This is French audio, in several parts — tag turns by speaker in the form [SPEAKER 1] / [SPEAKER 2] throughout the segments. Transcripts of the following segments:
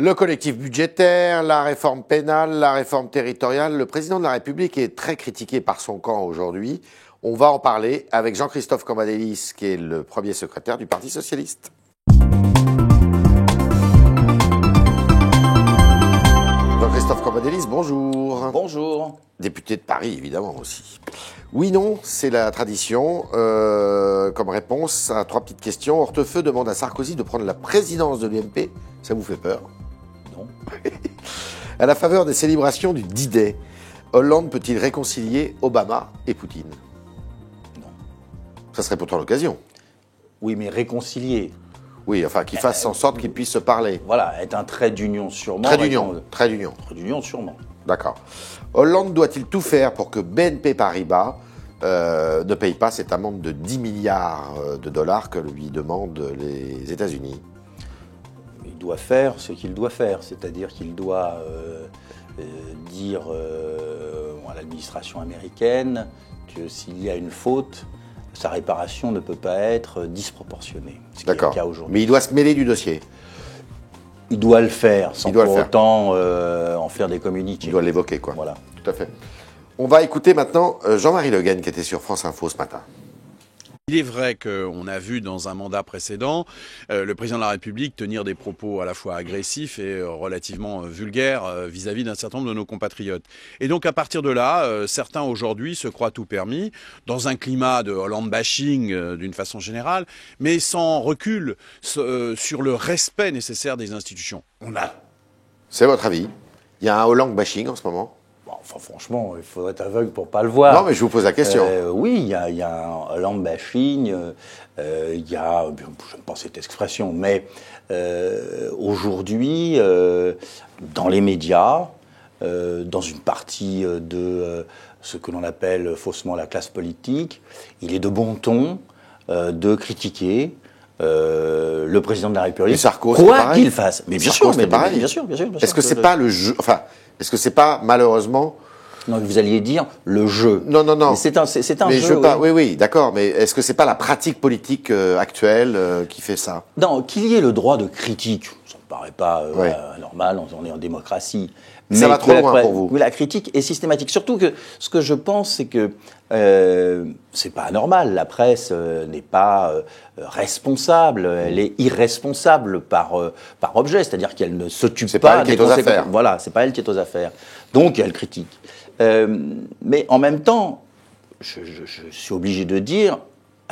[SPEAKER 1] Le collectif budgétaire, la réforme pénale, la réforme territoriale. Le président de la République est très critiqué par son camp aujourd'hui. On va en parler avec Jean-Christophe Cambadélis, qui est le premier secrétaire du Parti socialiste. Jean-Christophe Cambadélis, bonjour.
[SPEAKER 2] Bonjour.
[SPEAKER 1] Député de Paris, évidemment, aussi. Oui, non, c'est la tradition. Comme réponse à 3 petites questions. Hortefeux demande à Sarkozy de prendre la présidence de l'UMP. Ça vous fait peur?
[SPEAKER 2] Non.
[SPEAKER 1] À la faveur des célébrations du D-Day, Hollande peut-il réconcilier Obama et Poutine?
[SPEAKER 2] Non.
[SPEAKER 1] Ça serait pourtant l'occasion.
[SPEAKER 2] Oui, mais réconcilier.
[SPEAKER 1] Oui, enfin, qu'il fasse en sorte qu'ils puissent se parler.
[SPEAKER 2] Voilà, être un trait d'union sûrement.
[SPEAKER 1] Trait d'union. Trait d'union.
[SPEAKER 2] Trait d'union sûrement.
[SPEAKER 1] D'accord. Hollande doit-il tout faire pour que BNP Paribas ne paye pas cette amende de 10 milliards de dollars que lui demandent les États-Unis?
[SPEAKER 2] Il doit faire ce qu'il doit faire, c'est-à-dire qu'il doit dire à l'administration américaine que s'il y a une faute, sa réparation ne peut pas être disproportionnée.
[SPEAKER 1] D'accord. Mais il doit se mêler du dossier.
[SPEAKER 2] Il doit le faire, sans pour autant en faire des communiqués.
[SPEAKER 1] Il doit l'évoquer, quoi.
[SPEAKER 2] Voilà.
[SPEAKER 1] Tout à fait. On va écouter maintenant Jean-Marie Le Guen, qui était sur France Info ce matin.
[SPEAKER 3] Il est vrai qu'on a vu dans un mandat précédent le président de la République tenir des propos à la fois agressifs et relativement vulgaires vis-à-vis d'un certain nombre de nos compatriotes. Et donc à partir de là, certains aujourd'hui se croient tout permis, dans un climat de Hollande bashing d'une façon générale, mais sans recul sur le respect nécessaire des institutions.
[SPEAKER 1] C'est votre avis? Il y a un Hollande bashing en ce moment?
[SPEAKER 2] Enfin, franchement, il faudrait être aveugle pour pas le voir.
[SPEAKER 1] Non, mais je vous pose la question.
[SPEAKER 2] Oui, il y a un Hollande bashing, il y a, je n'aime pas cette expression, mais aujourd'hui, dans les médias, dans une partie de ce que l'on appelle faussement la classe politique, il est de bon ton de critiquer le président de la République, quoi qu'il fasse.
[SPEAKER 1] Mais bien sûr,
[SPEAKER 2] bien sûr.
[SPEAKER 1] Est-ce que c'est pas le jeu, enfin, est-ce que c'est pas malheureusement...
[SPEAKER 2] Non, vous alliez dire le jeu.
[SPEAKER 1] Non.
[SPEAKER 2] Mais c'est un
[SPEAKER 1] mais
[SPEAKER 2] jeu.
[SPEAKER 1] Oui, d'accord. Mais est-ce que c'est pas la pratique politique actuelle qui fait ça?
[SPEAKER 2] Non, qu'il y ait le droit de critique, ça me paraît pas normal. On est en démocratie.
[SPEAKER 1] Ça va trop loin pour vous.
[SPEAKER 2] Mais la critique est systématique. Surtout que ce que je pense, c'est que c'est pas anormal. La presse n'est pas responsable. Elle est irresponsable par objet. C'est-à-dire qu'elle ne s'occupe pas des conséquences. Voilà, c'est pas elle qui est aux affaires. Donc elle critique. Mais en même temps, je suis obligé de dire.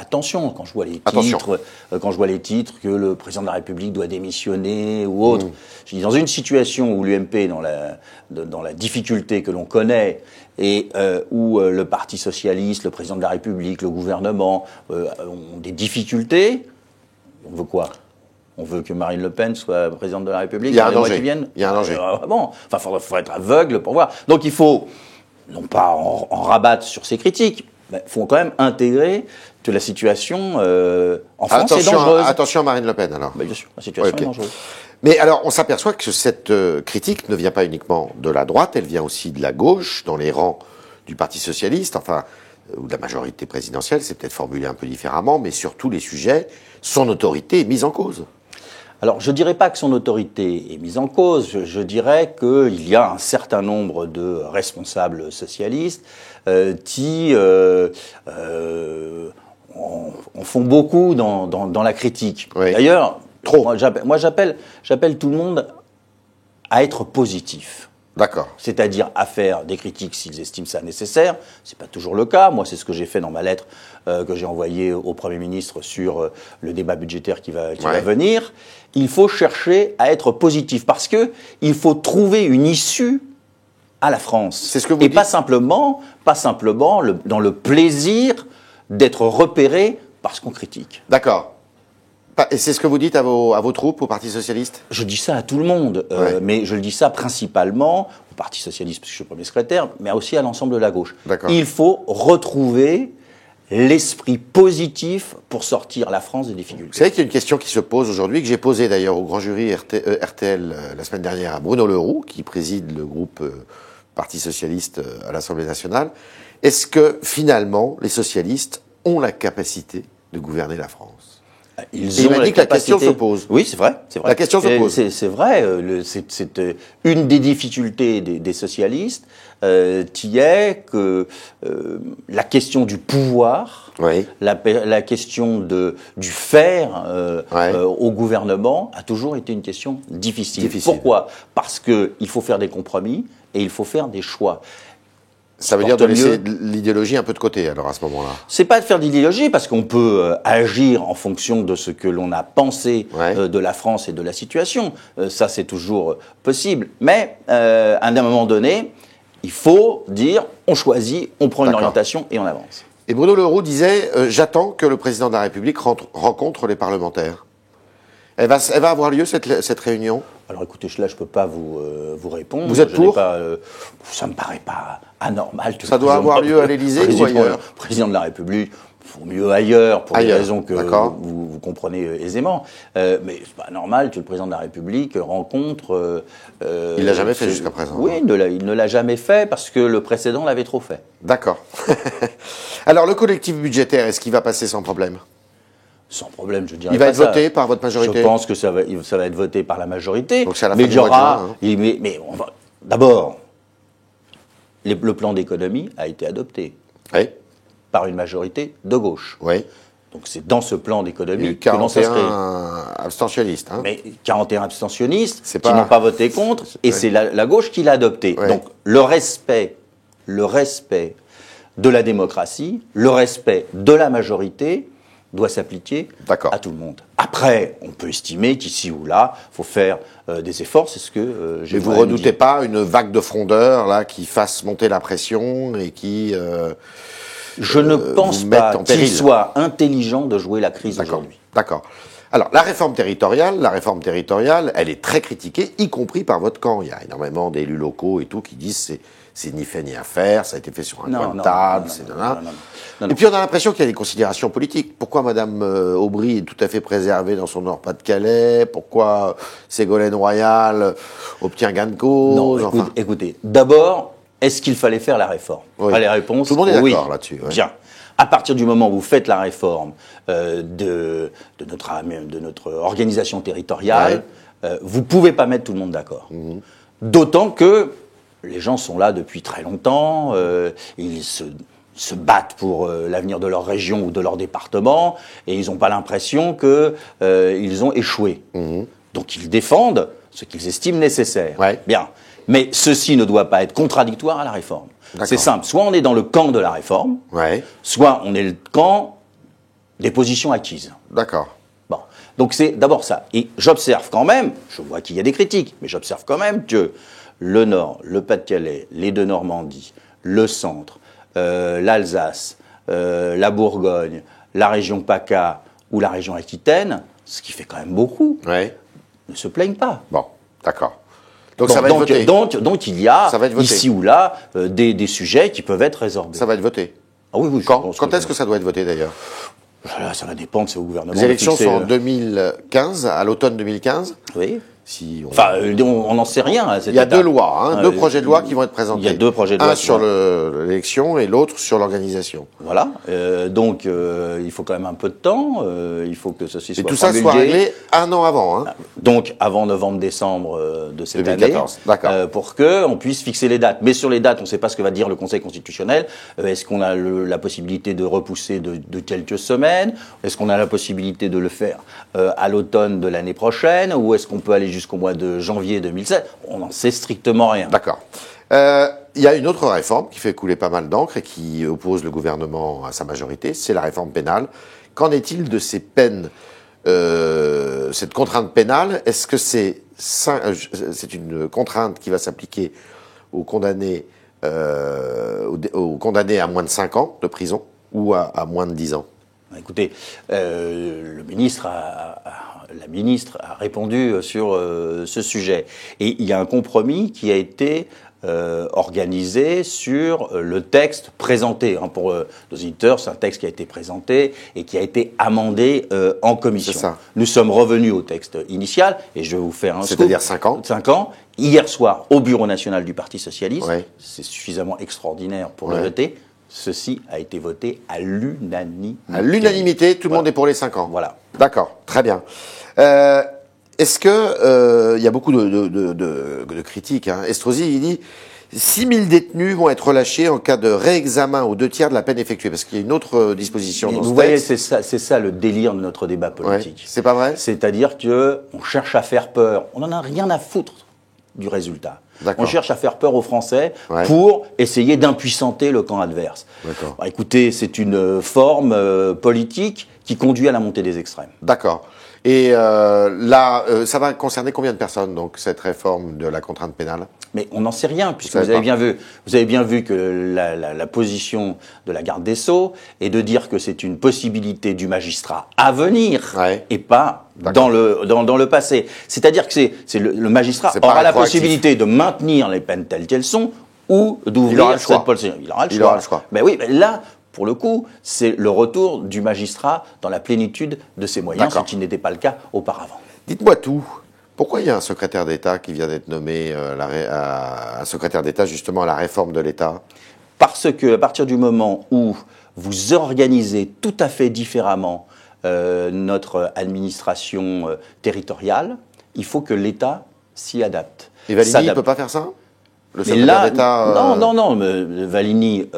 [SPEAKER 2] Attention, quand je vois les titres, que le président de la République doit démissionner ou autre. Je dis, dans une situation où l'UMP, dans la difficulté que l'on connaît, et où le Parti socialiste, le président de la République, le gouvernement ont des difficultés, on veut quoi? On veut que Marine Le Pen soit présidente de la République.
[SPEAKER 1] Il y a un danger. Il y a un danger.
[SPEAKER 2] Bon, enfin, faut être aveugle pour voir. Donc il faut, non pas en rabattre sur ces critiques, mais il faut quand même intégrer que la situation en France est dangereuse.
[SPEAKER 1] Attention à Marine Le Pen, alors.
[SPEAKER 2] Bien sûr, la situation est dangereuse.
[SPEAKER 1] Mais alors, on s'aperçoit que cette critique ne vient pas uniquement de la droite, elle vient aussi de la gauche, dans les rangs du Parti socialiste, enfin, ou de la majorité présidentielle, c'est peut-être formulé un peu différemment, mais sur tous les sujets, son autorité est mise en cause.
[SPEAKER 2] Alors, je ne dirais pas que son autorité est mise en cause, je dirais qu'il y a un certain nombre de responsables socialistes qui en font beaucoup dans la critique.
[SPEAKER 1] Oui.
[SPEAKER 2] D'ailleurs,
[SPEAKER 1] trop.
[SPEAKER 2] Moi, j'appelle tout le monde à être positif.
[SPEAKER 1] D'accord.
[SPEAKER 2] C'est-à-dire à faire des critiques s'ils estiment ça nécessaire. C'est pas toujours le cas. Moi, c'est ce que j'ai fait dans ma lettre que j'ai envoyée au Premier ministre sur le débat budgétaire qui va venir. Il faut chercher à être positif parce que il faut trouver une issue à la France.
[SPEAKER 1] C'est ce que vous dites.
[SPEAKER 2] Pas simplement dans le plaisir d'être repéré parce qu'on critique.
[SPEAKER 1] D'accord. Et c'est ce que vous dites à vos troupes, au Parti socialiste?
[SPEAKER 2] Je dis ça à tout le monde, mais je le dis ça principalement au Parti socialiste, parce que je suis premier secrétaire, mais aussi à l'ensemble de la gauche. Il faut retrouver l'esprit positif pour sortir la France des difficultés.
[SPEAKER 1] Vous savez qu'il y a une question qui se pose aujourd'hui, que j'ai posée d'ailleurs au grand jury RTL la semaine dernière à Bruno Le Roux, qui préside le groupe Parti socialiste à l'Assemblée nationale. Est-ce que finalement les socialistes ont la capacité de gouverner la France? Il m'a dit que la question se pose.
[SPEAKER 2] Oui, c'est vrai.
[SPEAKER 1] La question se pose.
[SPEAKER 2] C'est vrai. C'est une des difficultés des socialistes qui est que la question du pouvoir,
[SPEAKER 1] Oui.
[SPEAKER 2] la question du faire au gouvernement a toujours été une question difficile. Pourquoi ? Parce qu'il faut faire des compromis et il faut faire des choix.
[SPEAKER 1] Ça veut dire de laisser l'idéologie un peu de côté, alors, à ce moment-là.
[SPEAKER 2] C'est pas de faire de l'idéologie, parce qu'on peut agir en fonction de ce que l'on a pensé de la France et de la situation. Ça, c'est toujours possible. Mais, à un moment donné, il faut dire, on choisit, on prend une orientation et on avance.
[SPEAKER 1] Et Bruno Le Roux disait, j'attends que le président de la République rencontre les parlementaires. Elle va avoir lieu, cette réunion ?
[SPEAKER 2] Alors écoutez, là, je ne peux pas vous répondre.
[SPEAKER 1] Vous êtes pour ?
[SPEAKER 2] Ça ne me paraît pas anormal.
[SPEAKER 1] Ça doit avoir lieu à l'Élysée ou ailleurs ?
[SPEAKER 2] Président de la République, il faut mieux ailleurs, pour des raisons que vous comprenez aisément. Mais ce n'est pas normal que le président de la République rencontre...
[SPEAKER 1] il ne l'a jamais fait jusqu'à présent.
[SPEAKER 2] Oui, il ne l'a jamais fait parce que le précédent l'avait trop fait.
[SPEAKER 1] D'accord. Alors, le collectif budgétaire, est-ce qu'il va passer sans problème ?
[SPEAKER 2] Sans problème, je dirais.
[SPEAKER 1] Il va être voté par votre majorité ?
[SPEAKER 2] Je pense que ça va être voté par la majorité.
[SPEAKER 1] Donc c'est à la
[SPEAKER 2] mais
[SPEAKER 1] fin du mois de juin,
[SPEAKER 2] mais on va d'abord, le plan d'économie a été adopté par une majorité de gauche.
[SPEAKER 1] Oui.
[SPEAKER 2] Donc c'est dans ce plan d'économie
[SPEAKER 1] que l'on s'inscrit. 41 abstentionnistes.
[SPEAKER 2] Mais 41 abstentionnistes qui n'ont pas voté contre, et c'est la gauche qui l'a adopté.
[SPEAKER 1] Oui.
[SPEAKER 2] Donc le respect de la démocratie, le respect de la majorité doit s'appliquer à tout le monde. Après, on peut estimer qu'ici ou là, il faut faire des efforts, c'est ce que j'ai dit.
[SPEAKER 1] Mais vous ne redoutez pas une vague de frondeurs là, qui fasse monter la pression et qui
[SPEAKER 2] je ne pense pas qu'il soit intelligent de jouer la crise aujourd'hui.
[SPEAKER 1] D'accord. Alors, la réforme territoriale, elle est très critiquée, y compris par votre camp. Il y a énormément d'élus locaux et tout qui disent c'est ni fait ni à faire, ça a été fait sur un coin de table, Et puis on a l'impression qu'il y a des considérations politiques. Pourquoi Madame Aubry est tout à fait préservée dans son Nord-Pas-de-Calais ? Pourquoi Ségolène Royal obtient gain de cause ?
[SPEAKER 2] Non, écoutez, d'abord, est-ce qu'il fallait faire la réforme ? Les réponses,
[SPEAKER 1] tout le monde est d'accord là-dessus.
[SPEAKER 2] Bien. À partir du moment où vous faites la réforme de notre organisation territoriale, vous ne pouvez pas mettre tout le monde d'accord. D'autant que les gens sont là depuis très longtemps, ils se battent pour l'avenir de leur région ou de leur département, et ils n'ont pas l'impression qu'ils ont échoué. Donc ils défendent ce qu'ils estiment nécessaire. Bien. Mais ceci ne doit pas être contradictoire à la réforme. C'est simple. Soit on est dans le camp de la réforme, soit on est le camp des positions acquises.
[SPEAKER 1] D'accord.
[SPEAKER 2] Bon. Donc c'est d'abord ça. Et j'observe quand même, je vois qu'il y a des critiques, mais j'observe quand même que le Nord, le Pas-de-Calais, les deux Normandies, le Centre, l'Alsace, la Bourgogne, la région PACA ou la région Aquitaine, ce qui fait quand même beaucoup, ne se plaignent pas.
[SPEAKER 1] Bon, d'accord. Donc ça va être voté.
[SPEAKER 2] Donc il y a ici ou là des sujets qui peuvent être résorbés.
[SPEAKER 1] Ça va être voté.
[SPEAKER 2] Ah oui.
[SPEAKER 1] Quand est-ce que ça doit être voté d'ailleurs ?
[SPEAKER 2] Ça va dépendre, c'est au gouvernement.
[SPEAKER 1] Les élections sont en 2015, à l'automne 2015.
[SPEAKER 2] Oui. Enfin, on n'en sait rien.
[SPEAKER 1] Il y a deux lois, deux projets de loi qui vont être présentés.
[SPEAKER 2] Il y a deux projets de loi.
[SPEAKER 1] Un sur l'élection et l'autre sur l'organisation.
[SPEAKER 2] Voilà. Donc, il faut quand même un peu de temps. Il faut que ceci soit
[SPEAKER 1] promulgué. Et tout ça soit réglé un an avant.
[SPEAKER 2] Donc, avant novembre-décembre de cette
[SPEAKER 1] 2014.
[SPEAKER 2] année. Pour qu'on puisse fixer les dates. Mais sur les dates, on ne sait pas ce que va dire le Conseil constitutionnel. Est-ce qu'on a la possibilité de repousser de quelques semaines ? Est-ce qu'on a la possibilité de le faire à l'automne de l'année prochaine ? Ou est-ce qu'on peut aller jusqu'au mois de janvier 2007, on n'en sait strictement rien.
[SPEAKER 1] D'accord. Il y a une autre réforme qui fait couler pas mal d'encre et qui oppose le gouvernement à sa majorité, c'est la réforme pénale. Qu'en est-il de ces peines, cette contrainte pénale ? Est-ce que c'est une contrainte qui va s'appliquer aux condamnés, à moins de 5 ans de prison ou à moins de 10 ans ?
[SPEAKER 2] Écoutez, la ministre a répondu sur ce sujet. Et il y a un compromis qui a été organisé sur le texte présenté. Pour nos auditeurs, c'est un texte qui a été présenté et qui a été amendé en commission.
[SPEAKER 1] C'est ça.
[SPEAKER 2] Nous sommes revenus au texte initial, et je vais vous faire un scoop.
[SPEAKER 1] C'est-à-dire 5 ans.
[SPEAKER 2] 5 ans. Hier soir, au Bureau national du Parti socialiste, c'est suffisamment extraordinaire pour le voter, ceci a été voté à l'unanimité.
[SPEAKER 1] À l'unanimité, tout le monde est pour les 5 ans.
[SPEAKER 2] Voilà.
[SPEAKER 1] D'accord, très bien. Est-ce que il y a beaucoup de critiques, hein. Estrosi, il dit 6 000 détenus vont être relâchés en cas de réexamen aux 2 tiers de la peine effectuée, parce qu'il y a une autre disposition dans ce
[SPEAKER 2] vous voyez,
[SPEAKER 1] texte.
[SPEAKER 2] c'est ça le délire de notre débat politique.
[SPEAKER 1] Ouais, c'est pas vrai?
[SPEAKER 2] C'est-à-dire que on cherche à faire peur. On n'en a rien à foutre du résultat.
[SPEAKER 1] D'accord.
[SPEAKER 2] On cherche à faire peur aux Français
[SPEAKER 1] Ouais.
[SPEAKER 2] pour essayer d'impuissanter le camp adverse.
[SPEAKER 1] D'accord.
[SPEAKER 2] Bah, écoutez, c'est une forme politique qui conduit à la montée des extrêmes.
[SPEAKER 1] D'accord. Et là, ça va concerner combien de personnes, donc, cette réforme de la contrainte pénale?
[SPEAKER 2] Mais on n'en sait rien, puisque
[SPEAKER 1] savez
[SPEAKER 2] vous avez
[SPEAKER 1] pas.
[SPEAKER 2] bien vu que la position de la garde des Sceaux est de dire que c'est une possibilité du magistrat à venir,
[SPEAKER 1] Ouais.
[SPEAKER 2] et pas dans le passé. C'est-à-dire que c'est le magistrat
[SPEAKER 1] C'est pas
[SPEAKER 2] aura la
[SPEAKER 1] rétroactif.
[SPEAKER 2] possibilité de maintenir les peines telles qu'elles sont ou
[SPEAKER 1] Il aura
[SPEAKER 2] d'ouvrir
[SPEAKER 1] le choix.
[SPEAKER 2] cette possibilité. Il aura le
[SPEAKER 1] Il
[SPEAKER 2] choix.
[SPEAKER 1] aura le choix.
[SPEAKER 2] Ben oui, mais là, pour le coup, c'est le retour du magistrat dans la plénitude de ses moyens, ce
[SPEAKER 1] D'accord.
[SPEAKER 2] qui n'était pas le cas auparavant.
[SPEAKER 1] Dites-moi tout. Pourquoi il y a un secrétaire d'État qui vient d'être nommé, un secrétaire d'État justement à la réforme de l'État?
[SPEAKER 2] Parce que à partir du moment où vous organisez tout à fait différemment notre administration territoriale, il faut que l'État s'y adapte.
[SPEAKER 1] Et Valigny ne
[SPEAKER 2] S'adapte.
[SPEAKER 1] peut pas faire ça? Le
[SPEAKER 2] Mais
[SPEAKER 1] secrétaire
[SPEAKER 2] là,
[SPEAKER 1] d'État
[SPEAKER 2] non, mais Valigny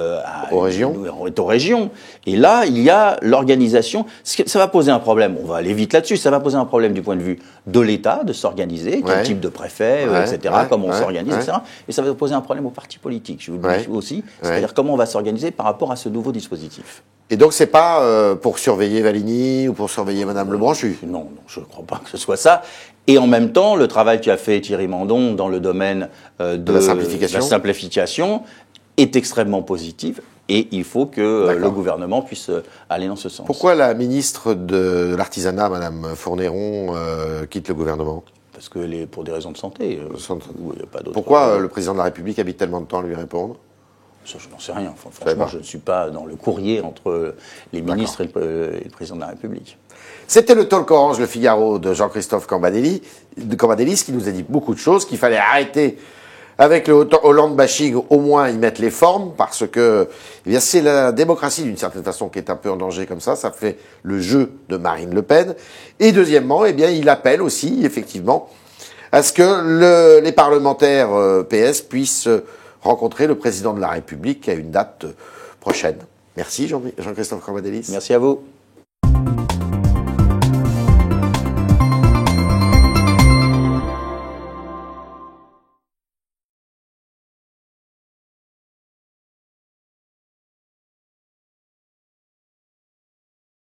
[SPEAKER 1] Aux régions.
[SPEAKER 2] est aux régions. Et là, il y a l'organisation. Ça va poser un problème. On va aller vite là-dessus. Ça va poser un problème du point de vue de l'État, de s'organiser, quel
[SPEAKER 1] Ouais.
[SPEAKER 2] type de préfet,
[SPEAKER 1] Ouais,
[SPEAKER 2] etc.,
[SPEAKER 1] ouais,
[SPEAKER 2] comment on
[SPEAKER 1] ouais,
[SPEAKER 2] s'organise,
[SPEAKER 1] ouais.
[SPEAKER 2] etc. Et ça va poser un problème aux partis politiques, je vous le
[SPEAKER 1] Ouais.
[SPEAKER 2] dis aussi.
[SPEAKER 1] Ouais.
[SPEAKER 2] C'est-à-dire comment on va s'organiser par rapport à ce nouveau dispositif.
[SPEAKER 1] Et donc c'est pas pour surveiller Valigny ou pour surveiller Madame Lebranchu?
[SPEAKER 2] Non, je ne crois pas que ce soit ça. Et en même temps, le travail qu'a fait Thierry Mandon dans le domaine de
[SPEAKER 1] la simplification.
[SPEAKER 2] la simplification est extrêmement positif. Et il faut que
[SPEAKER 1] D'accord.
[SPEAKER 2] le gouvernement puisse aller dans ce sens.
[SPEAKER 1] Pourquoi la ministre de l'Artisanat, Madame Fournéron, quitte le gouvernement?
[SPEAKER 2] Parce que pour des raisons de santé.
[SPEAKER 1] Santé.
[SPEAKER 2] Il n'y a pas d'autre.
[SPEAKER 1] Pourquoi le président de la République habite tellement de temps à lui répondre?
[SPEAKER 2] Ça, je n'en sais rien. Enfin,
[SPEAKER 1] savez
[SPEAKER 2] franchement,
[SPEAKER 1] pas.
[SPEAKER 2] je ne suis pas dans le courrier entre les ministres et le président de la République.
[SPEAKER 1] C'était le Talk Orange, le Figaro de Jean-Christophe Cambadélis, qui nous a dit beaucoup de choses, qu'il fallait arrêter avec le Hollande bashing, au moins y mettre les formes, parce que eh bien, c'est la démocratie d'une certaine façon qui est un peu en danger comme ça fait le jeu de Marine Le Pen. Et deuxièmement, eh bien, il appelle aussi, effectivement, à ce que les parlementaires PS puissent rencontrer le président de la République à une date prochaine. Merci Jean-Christophe Cambadélis.
[SPEAKER 2] Merci à vous.